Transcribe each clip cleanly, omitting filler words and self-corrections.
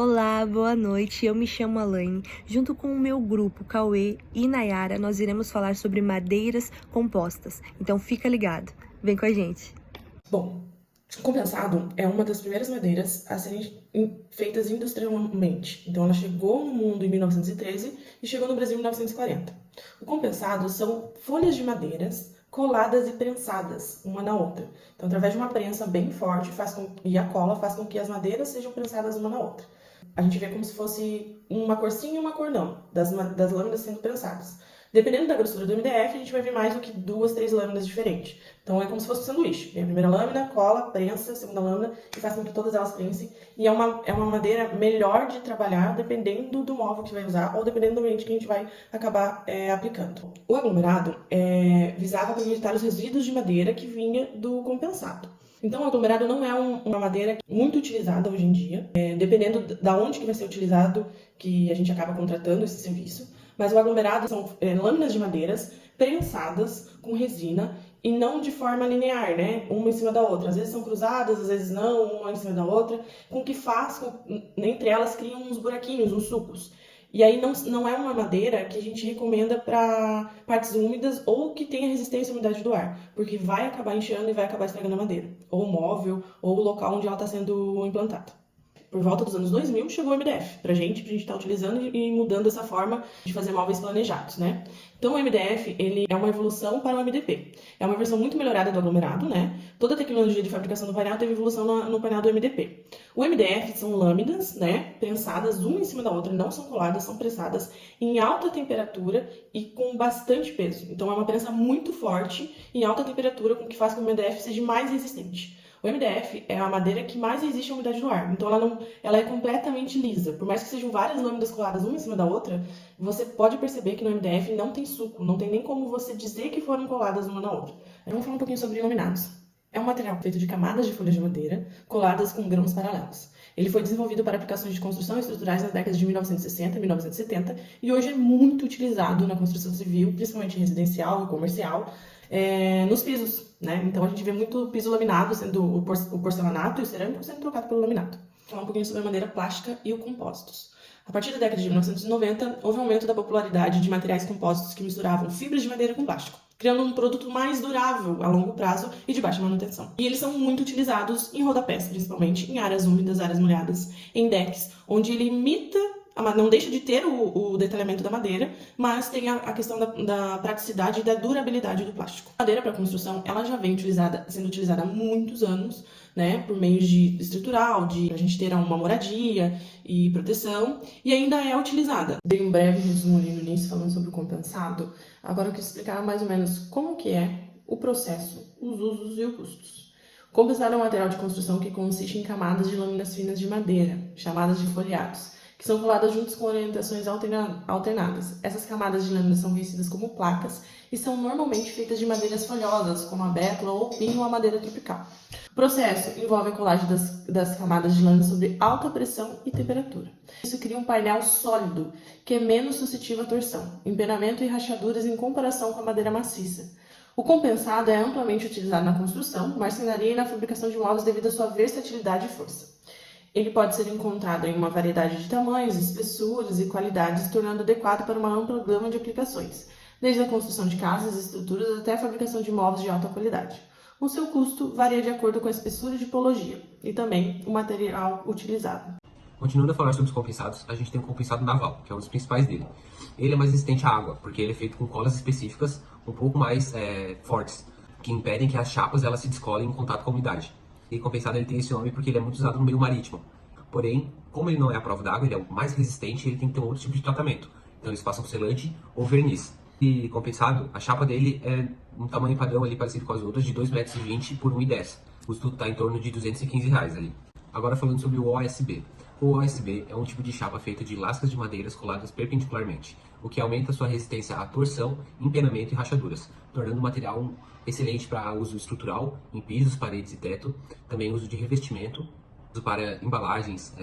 Olá, boa noite. Eu me chamo Alaine. Junto com o meu grupo, Cauê e Nayara, nós iremos falar sobre madeiras compostas. Então fica ligado. Vem com a gente. Bom, compensado é uma das primeiras madeiras a serem feitas industrialmente. Então, ela chegou no mundo em 1913 e chegou no Brasil em 1940. O compensado são folhas de madeiras coladas e prensadas uma na outra. Então, através de uma prensa bem forte e a cola faz com que as madeiras sejam prensadas uma na outra. A gente vê como se fosse uma cor sim e uma cor não, das lâminas sendo prensadas. Dependendo da grossura do MDF, a gente vai ver mais do que 2, 3 lâminas diferentes. Então é como se fosse um sanduíche. Vem a primeira lâmina, cola, prensa, a segunda lâmina e faz com que todas elas prensem. E é uma madeira melhor de trabalhar dependendo do móvel que vai usar ou dependendo do ambiente que a gente vai acabar aplicando. O aglomerado visava para evitar os resíduos de madeira que vinha do compensado. Então, o aglomerado não é uma madeira muito utilizada hoje em dia, dependendo da onde que vai ser utilizado, que a gente acaba contratando esse serviço. Mas o aglomerado são lâminas de madeiras prensadas com resina e não de forma linear, né? Uma em cima da outra. Às vezes são cruzadas, às vezes não, uma em cima da outra, com que entre elas criam uns buraquinhos, uns sulcos. E aí não é uma madeira que a gente recomenda para partes úmidas ou que tenha resistência à umidade do ar, porque vai acabar inchando e vai acabar estragando a madeira, ou o móvel, ou o local onde ela está sendo implantada. Por volta dos anos 2000, chegou o MDF pra gente estar utilizando e mudando essa forma de fazer móveis planejados, né? Então, o MDF, ele é uma evolução para o MDP. É uma versão muito melhorada do aglomerado, né? Toda a tecnologia de fabricação do painel teve evolução no painel do MDP. O MDF são lâminas, né? Prensadas uma em cima da outra, não são coladas, são prensadas em alta temperatura e com bastante peso. Então, é uma prensa muito forte em alta temperatura, com que faz com que o MDF seja mais resistente. O MDF é a madeira que mais resiste à umidade do ar, então ela é completamente lisa. Por mais que sejam várias lâminas coladas uma em cima da outra, você pode perceber que no MDF não tem suco, não tem nem como você dizer que foram coladas uma na outra. Vamos falar um pouquinho sobre laminados. É um material feito de camadas de folhas de madeira coladas com grãos paralelos. Ele foi desenvolvido para aplicações de construção estruturais nas décadas de 1960 e 1970 e hoje é muito utilizado na construção civil, principalmente residencial e comercial, nos pisos, né? Então a gente vê muito piso laminado, sendo o porcelanato e o cerâmico sendo trocado pelo laminado. Vou falar um pouquinho sobre a madeira plástica e os compostos. A partir da década de 1990, houve um aumento da popularidade de materiais compostos que misturavam fibras de madeira com plástico, criando um produto mais durável a longo prazo e de baixa manutenção. E eles são muito utilizados em rodapés, principalmente em áreas úmidas, áreas molhadas, em decks, onde ele imita, não deixa de ter o detalhamento da madeira, mas tem a questão da praticidade e da durabilidade do plástico. A madeira para construção, ela já vem sendo utilizada há muitos anos, né, por meio de estrutural, de a gente ter uma moradia e proteção, e ainda é utilizada. Dei um breve resumo ali no início falando sobre o compensado. Agora eu quero explicar mais ou menos como que é o processo, os usos e os custos. O compensado é um material de construção que consiste em camadas de lâminas finas de madeira, chamadas de folhados, que são coladas juntos com orientações alternadas. Essas camadas de lâminas são conhecidas como placas e são normalmente feitas de madeiras folhosas, como a bétula ou pinho ou a madeira tropical. O processo envolve a colagem das camadas de lâmina sobre alta pressão e temperatura. Isso cria um painel sólido, que é menos suscetível à torção, empenamento e rachaduras em comparação com a madeira maciça. O compensado é amplamente utilizado na construção, marcenaria e na fabricação de móveis devido à sua versatilidade e força. Ele pode ser encontrado em uma variedade de tamanhos, espessuras e qualidades, tornando adequado para uma ampla gama de aplicações, desde a construção de casas e estruturas até a fabricação de móveis de alta qualidade. O seu custo varia de acordo com a espessura e tipologia, e também o material utilizado. Continuando a falar sobre os compensados, a gente tem o compensado naval, que é um dos principais dele. Ele é mais resistente à água, porque ele é feito com colas específicas um pouco mais fortes, que impedem que as chapas elas se descolem em contato com a umidade. E compensado ele tem esse nome porque ele é muito usado no meio marítimo. Porém, como ele não é à prova d'água, ele é o mais resistente e ele tem que ter um outro tipo de tratamento. Então eles passam selante ou verniz. E compensado, a chapa dele é um tamanho padrão ali parecido com as outras, de 2,20 m por 1,10 m. O custo está em torno de R$215 ali. Agora falando sobre o OSB. O OSB é um tipo de chapa feita de lascas de madeiras coladas perpendicularmente, o que aumenta sua resistência à torção, empenamento e rachaduras, tornando o material excelente para uso estrutural, em pisos, paredes e teto, também uso de revestimento, uso para embalagens,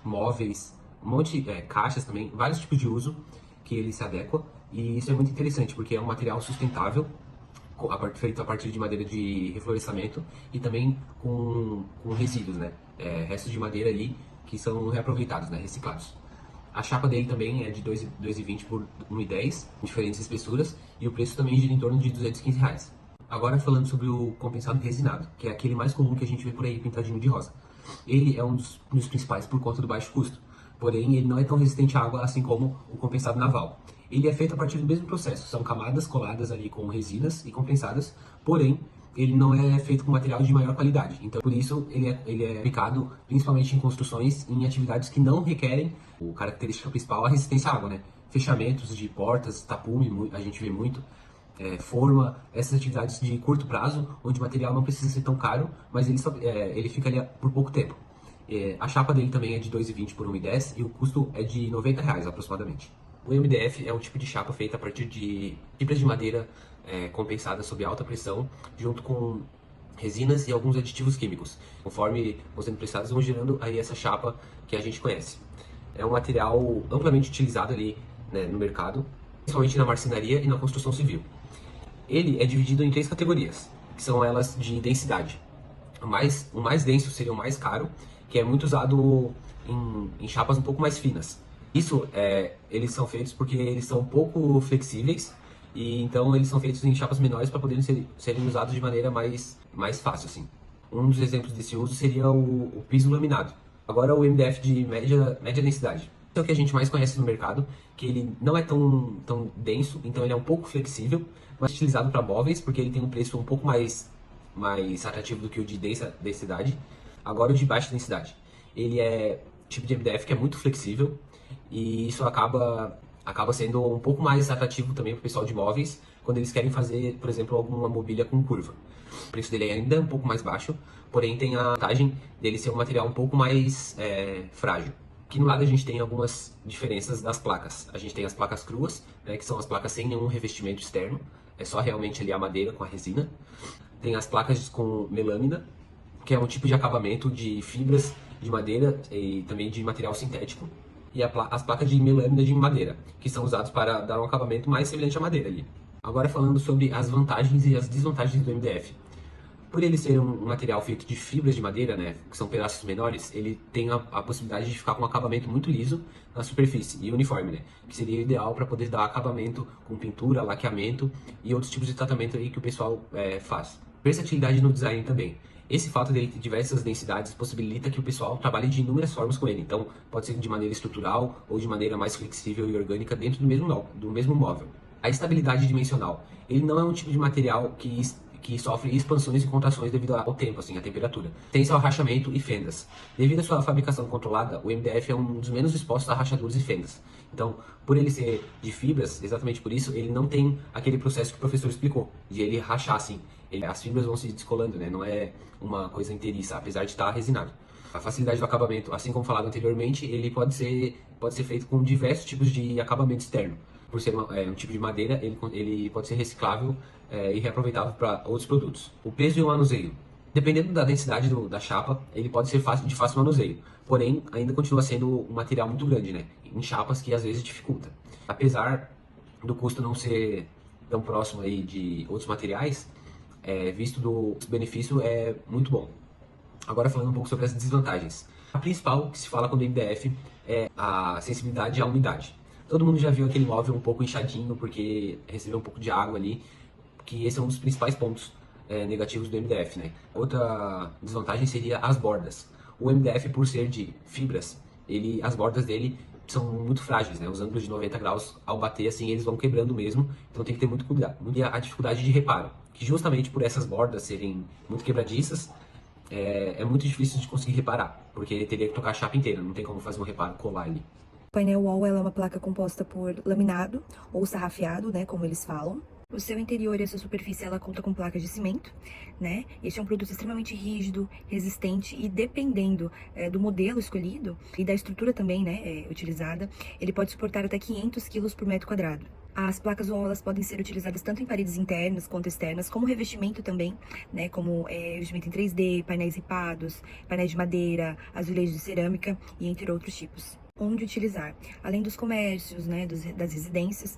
móveis, caixas também, vários tipos de uso que ele se adequa, e isso é muito interessante porque é um material sustentável, feito a partir de madeira de reflorestamento e também com resíduos, né? Restos de madeira ali que são reaproveitados, né, reciclados. A chapa dele também é de 2,20 por 1,10, diferentes espessuras, e o preço também gira em torno de R$ 215. Agora falando sobre o compensado resinado, que é aquele mais comum que a gente vê por aí pintadinho de rosa. Ele é um dos principais por conta do baixo custo, porém ele não é tão resistente à água assim como o compensado naval. Ele é feito a partir do mesmo processo, são camadas coladas ali com resinas e compensadas, porém ele não é feito com material de maior qualidade. Então, por isso, ele é aplicado principalmente em construções, em atividades que não requerem, a característica principal, a resistência à água, né? Fechamentos de portas, tapume, a gente vê muito, forma, essas atividades de curto prazo, onde o material não precisa ser tão caro, mas ele fica ali por pouco tempo. A chapa dele também é de 2,20 por 1,10 e o custo é de R$ 90 aproximadamente. O MDF é um tipo de chapa feita a partir de fibras de madeira compensadas sob alta pressão, junto com resinas e alguns aditivos químicos. Conforme vão sendo pressados, vão gerando aí essa chapa que a gente conhece. É um material amplamente utilizado ali, né, no mercado, principalmente na marcenaria e na construção civil. Ele é dividido em 3 categorias, que são elas de densidade. O mais denso seria o mais caro, que é muito usado em chapas um pouco mais finas. Isso, eles são feitos porque eles são um pouco flexíveis, e então eles são feitos em chapas menores para poderem serem usados de maneira mais fácil, assim. Um dos exemplos desse uso seria o piso laminado. Agora o MDF de média densidade. Esse é o que a gente mais conhece no mercado, que ele não é tão denso, então ele é um pouco flexível, mas utilizado para móveis, porque ele tem um preço um pouco mais atrativo do que o de densidade. Agora o de baixa densidade. Ele é tipo de MDF que é muito flexível, e isso acaba sendo um pouco mais atrativo também para o pessoal de móveis, quando eles querem fazer, por exemplo, alguma mobília com curva. O preço dele é ainda um pouco mais baixo, porém tem a vantagem dele ser um material um pouco mais frágil. Aqui no lado a gente tem algumas diferenças das placas. A gente tem as placas cruas, né, que são as placas sem nenhum revestimento externo, é só realmente ali a madeira com a resina. Tem as placas com melâmina, que é um tipo de acabamento de fibras de madeira e também de material sintético. E as placas de melâmina de madeira, que são usadas para dar um acabamento mais semelhante à madeira ali. Agora falando sobre as vantagens e as desvantagens do MDF. Por ele ser um material feito de fibras de madeira, né, que são pedaços menores, ele tem a possibilidade de ficar com um acabamento muito liso na superfície e uniforme, né, que seria ideal para poder dar acabamento com pintura, laqueamento e outros tipos de tratamento aí que o pessoal faz. Versatilidade no design também. Esse fato de ele ter diversas densidades possibilita que o pessoal trabalhe de inúmeras formas com ele. Então, pode ser de maneira estrutural ou de maneira mais flexível e orgânica dentro do mesmo móvel. A estabilidade dimensional. Ele não é um tipo de material que sofre expansões e contrações devido ao tempo, assim, à temperatura. Tem seu rachamento e fendas. Devido à sua fabricação controlada, o MDF é um dos menos expostos a rachaduras e fendas. Então, por ele ser de fibras, exatamente por isso, ele não tem aquele processo que o professor explicou, de ele rachar assim. As fibras vão se descolando, né? Não é uma coisa inteiriça, apesar de estar resinado. A facilidade do acabamento, assim como falado anteriormente, ele pode ser feito com diversos tipos de acabamento externo. Por ser um tipo de madeira, ele pode ser reciclável e reaproveitável para outros produtos. O peso e o manuseio. Dependendo da densidade da chapa, ele pode ser de fácil manuseio. Porém, ainda continua sendo um material muito grande, né? Em chapas que às vezes dificulta. Apesar do custo não ser tão próximo aí de outros materiais, visto do benefício é muito bom. Agora falando um pouco sobre as desvantagens. A principal que se fala quando MDF é a sensibilidade à umidade. Todo mundo já viu aquele móvel um pouco inchadinho porque recebeu um pouco de água ali, que esse é um dos principais pontos negativos do MDF, né? Outra desvantagem seria as bordas. O MDF, por ser de fibras, as bordas dele são muito frágeis, né? Os ângulos de 90 graus, ao bater assim, eles vão quebrando mesmo, então tem que ter muito cuidado. E a dificuldade de reparo, que justamente por essas bordas serem muito quebradiças, é muito difícil de conseguir reparar, porque teria que trocar a chapa inteira, não tem como fazer um reparo, colar ali. O painel wall ela é uma placa composta por laminado ou sarrafeado, né, como eles falam. O seu interior e a sua superfície ela conta com placas de cimento, né? Este é um produto extremamente rígido, resistente e dependendo do modelo escolhido e da estrutura também, né, utilizada, ele pode suportar até 500 kg por metro quadrado. As placas wall elas podem ser utilizadas tanto em paredes internas quanto externas, como revestimento também, né, como revestimento em 3D, painéis ripados, painéis de madeira, azulejos de cerâmica e entre outros tipos. Onde utilizar. Além dos comércios, né, das residências,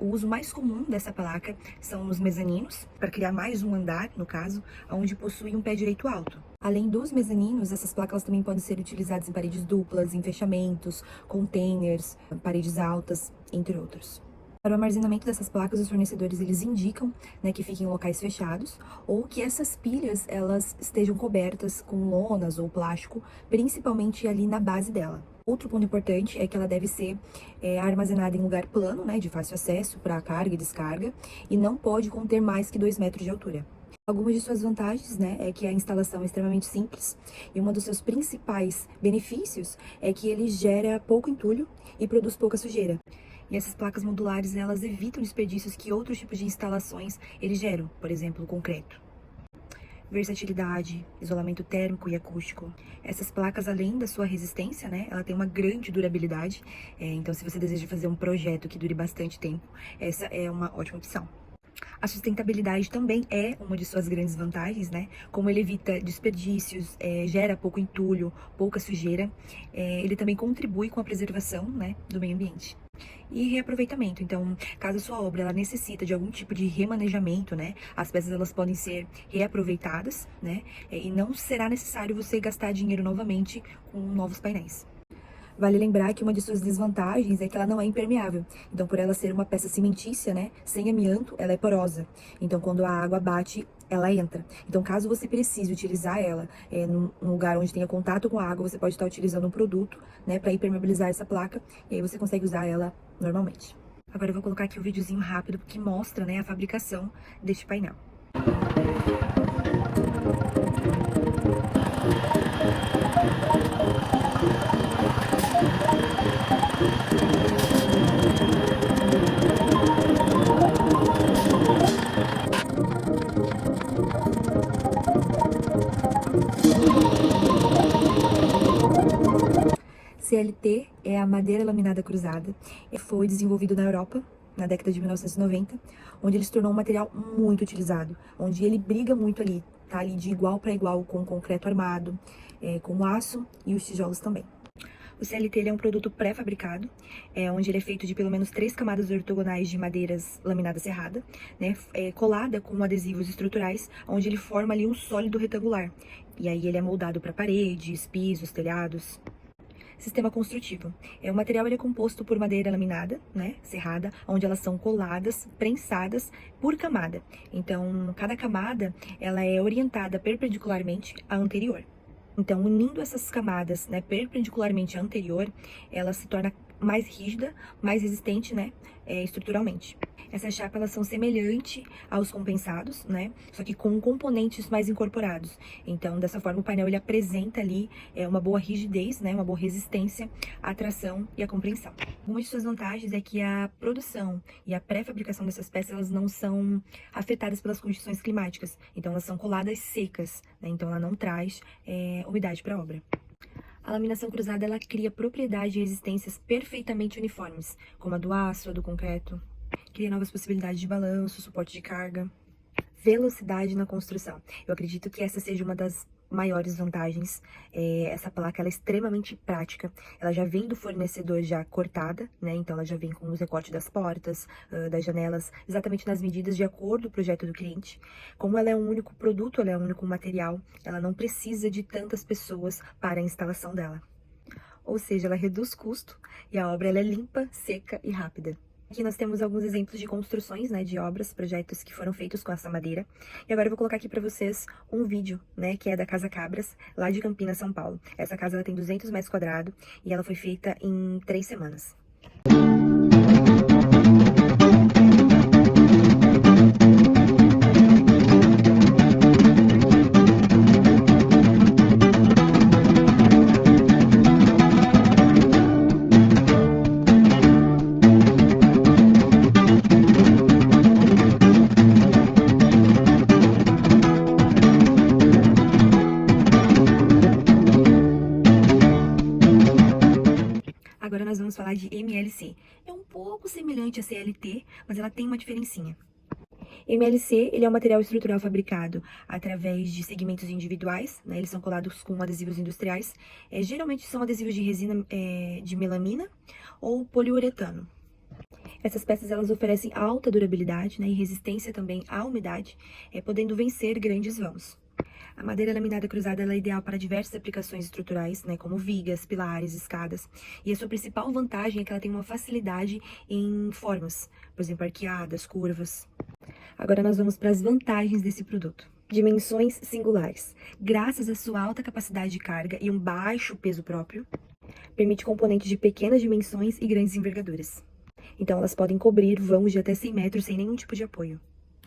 o uso mais comum dessa placa são nos mezaninos, para criar mais um andar, no caso, onde possui um pé direito alto. Além dos mezaninos, essas placas também podem ser utilizadas em paredes duplas, em fechamentos, containers, paredes altas, entre outros. Para o armazenamento dessas placas, os fornecedores eles indicam, né, que fiquem em locais fechados ou que essas pilhas elas estejam cobertas com lonas ou plástico, principalmente ali na base dela. Outro ponto importante é que ela deve ser armazenada em lugar plano, né, de fácil acesso para carga e descarga, e não pode conter mais que 2 metros de altura. Algumas de suas vantagens, né, é que a instalação é extremamente simples e um dos seus principais benefícios é que ele gera pouco entulho e produz pouca sujeira. E essas placas modulares, elas evitam desperdícios que outros tipos de instalações eles geram, por exemplo, o concreto. Versatilidade, isolamento térmico e acústico. Essas placas, além da sua resistência, né, ela tem uma grande durabilidade. Então, se você deseja fazer um projeto que dure bastante tempo, essa é uma ótima opção. A sustentabilidade também é uma de suas grandes vantagens, né? Como ele evita desperdícios, gera pouco entulho, pouca sujeira, ele também contribui com a preservação, né, do meio ambiente. E reaproveitamento. Então, caso a sua obra ela necessita de algum tipo de remanejamento, né, as peças elas podem ser reaproveitadas, né, e não será necessário você gastar dinheiro novamente com novos painéis. Vale lembrar que uma de suas desvantagens é que ela não é impermeável. Então, por ela ser uma peça cimentícia, né, sem amianto, ela é porosa. Então, quando a água bate, ela entra. Então, caso você precise utilizar ela num lugar onde tenha contato com a água, você pode estar utilizando um produto, né, para impermeabilizar essa placa, e aí você consegue usar ela normalmente. Agora eu vou colocar aqui um videozinho rápido que mostra, né, a fabricação deste painel. CLT é a madeira laminada cruzada. Foi desenvolvido na Europa na década de 1990, onde ele se tornou um material muito utilizado, onde ele briga muito ali, tá ali de igual para igual com o concreto armado, com o aço e os tijolos também. O CLT ele é um produto pré-fabricado, onde ele é feito de pelo menos 3 camadas ortogonais de madeiras laminada serrada, né, colada com adesivos estruturais, onde ele forma ali um sólido retangular. E aí ele é moldado para paredes, pisos, telhados. Sistema construtivo. O material ele é composto por madeira laminada, né, serrada, onde elas são coladas, prensadas por camada. Então, cada camada ela é orientada perpendicularmente à anterior. Então, unindo essas camadas, né, perpendicularmente à anterior, ela se torna mais rígida, mais resistente, né, estruturalmente. Essas chapas elas são semelhantes aos compensados, né, só que com componentes mais incorporados. Então, dessa forma, o painel ele apresenta ali uma boa rigidez, né, uma boa resistência à tração e à compreensão. Uma de suas vantagens é que a produção e a pré-fabricação dessas peças elas não são afetadas pelas condições climáticas. Então, elas são coladas secas, né, então ela não traz umidade para a obra. A laminação cruzada ela cria propriedades e resistências perfeitamente uniformes, como a do aço, a do concreto. Cria novas possibilidades de balanço, suporte de carga. Velocidade na construção. Eu acredito que essa seja uma das maiores vantagens. Essa placa ela é extremamente prática. Ela já vem do fornecedor já cortada, né? Então ela já vem com os recortes das portas, das janelas, exatamente nas medidas de acordo com o projeto do cliente. Como ela é um único produto, ela é um único material, ela não precisa de tantas pessoas para a instalação dela. Ou seja, ela reduz custo e a obra ela é limpa, seca e rápida. Aqui nós temos alguns exemplos de construções, né, de obras, projetos que foram feitos com essa madeira. E agora eu vou colocar aqui para vocês um vídeo, né, que é da Casa Cabras, lá de Campinas, São Paulo. Essa casa ela tem 200 metros quadrados e ela foi feita em 3 semanas. Agora nós vamos falar de MLC. É um pouco semelhante a CLT, mas ela tem uma diferencinha. MLC ele é um material estrutural fabricado através de segmentos individuais, né? Eles são colados com adesivos industriais. Geralmente são adesivos de resina de melamina ou poliuretano. Essas peças elas oferecem alta durabilidade, né, e resistência também à umidade, podendo vencer grandes vãos. A madeira laminada cruzada ela é ideal para diversas aplicações estruturais, né, como vigas, pilares, escadas. E a sua principal vantagem é que ela tem uma facilidade em formas, por exemplo, arqueadas, curvas. Agora nós vamos para as vantagens desse produto. Dimensões singulares. Graças à sua alta capacidade de carga e um baixo peso próprio, permite componentes de pequenas dimensões e grandes envergaduras. Então elas podem cobrir vãos de até 100 metros sem nenhum tipo de apoio.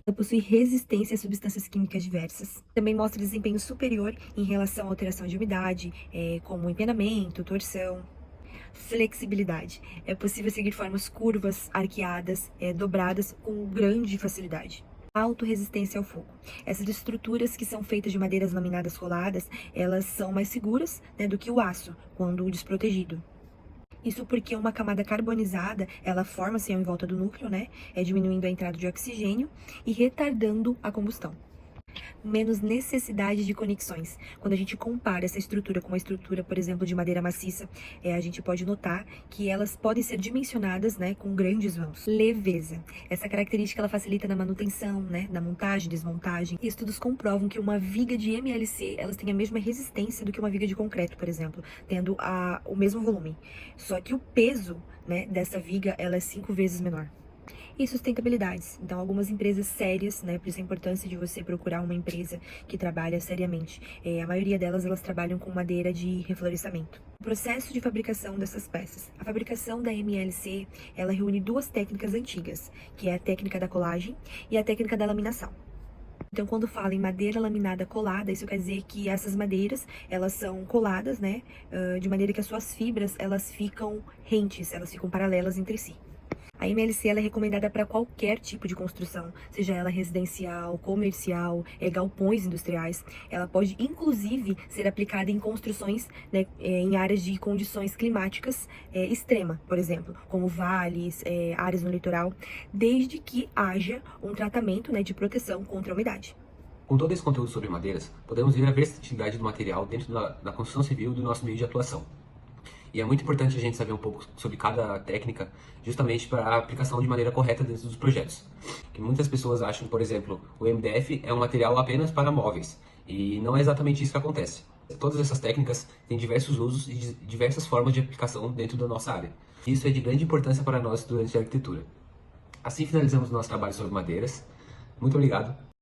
Ela possui resistência a substâncias químicas diversas. Também mostra desempenho superior em relação à alteração de umidade, como empenamento, torção. Flexibilidade. É possível seguir formas curvas, arqueadas, dobradas com grande facilidade. Autorresistência ao fogo. Essas estruturas que são feitas de madeiras laminadas roladas, elas são mais seguras, né, do que o aço, quando desprotegido. Isso porque uma camada carbonizada, ela forma-se em volta do núcleo, né? Diminuindo a entrada de oxigênio e retardando a combustão. Menos necessidade de conexões. Quando a gente compara essa estrutura com uma estrutura, por exemplo, de madeira maciça, a gente pode notar que elas podem ser dimensionadas, né, com grandes vãos. Leveza. Essa característica ela facilita na manutenção, né, na montagem, desmontagem. E estudos comprovam que uma viga de MLC, elas têm a mesma resistência do que uma viga de concreto, por exemplo, tendo o mesmo volume. Só que o peso, né, dessa viga, ela é 5 vezes menor. E sustentabilidades. Então, algumas empresas sérias, né, por isso a importância de você procurar uma empresa que trabalha seriamente. A maioria delas, elas trabalham com madeira de reflorestamento. O processo de fabricação dessas peças. A fabricação da MLC, ela reúne duas técnicas antigas, que é a técnica da colagem e a técnica da laminação. Então, quando fala em madeira laminada colada, isso quer dizer que essas madeiras, elas são coladas, né, de maneira que as suas fibras, elas ficam rentes, elas ficam paralelas entre si. A MLC ela é recomendada para qualquer tipo de construção, seja ela residencial, comercial, galpões industriais. Ela pode, inclusive, ser aplicada em construções, né, em áreas de condições climáticas extrema, por exemplo, como vales, áreas no litoral, desde que haja um tratamento, né, de proteção contra a umidade. Com todo esse conteúdo sobre madeiras, podemos ver a versatilidade do material dentro da construção civil do nosso meio de atuação. E é muito importante a gente saber um pouco sobre cada técnica, justamente para a aplicação de maneira correta dentro dos projetos. Que muitas pessoas acham, por exemplo, o MDF é um material apenas para móveis, e não é exatamente isso que acontece. Todas essas técnicas têm diversos usos e diversas formas de aplicação dentro da nossa área. Isso é de grande importância para nós durante a arquitetura. Assim finalizamos o nosso trabalho sobre madeiras. Muito obrigado.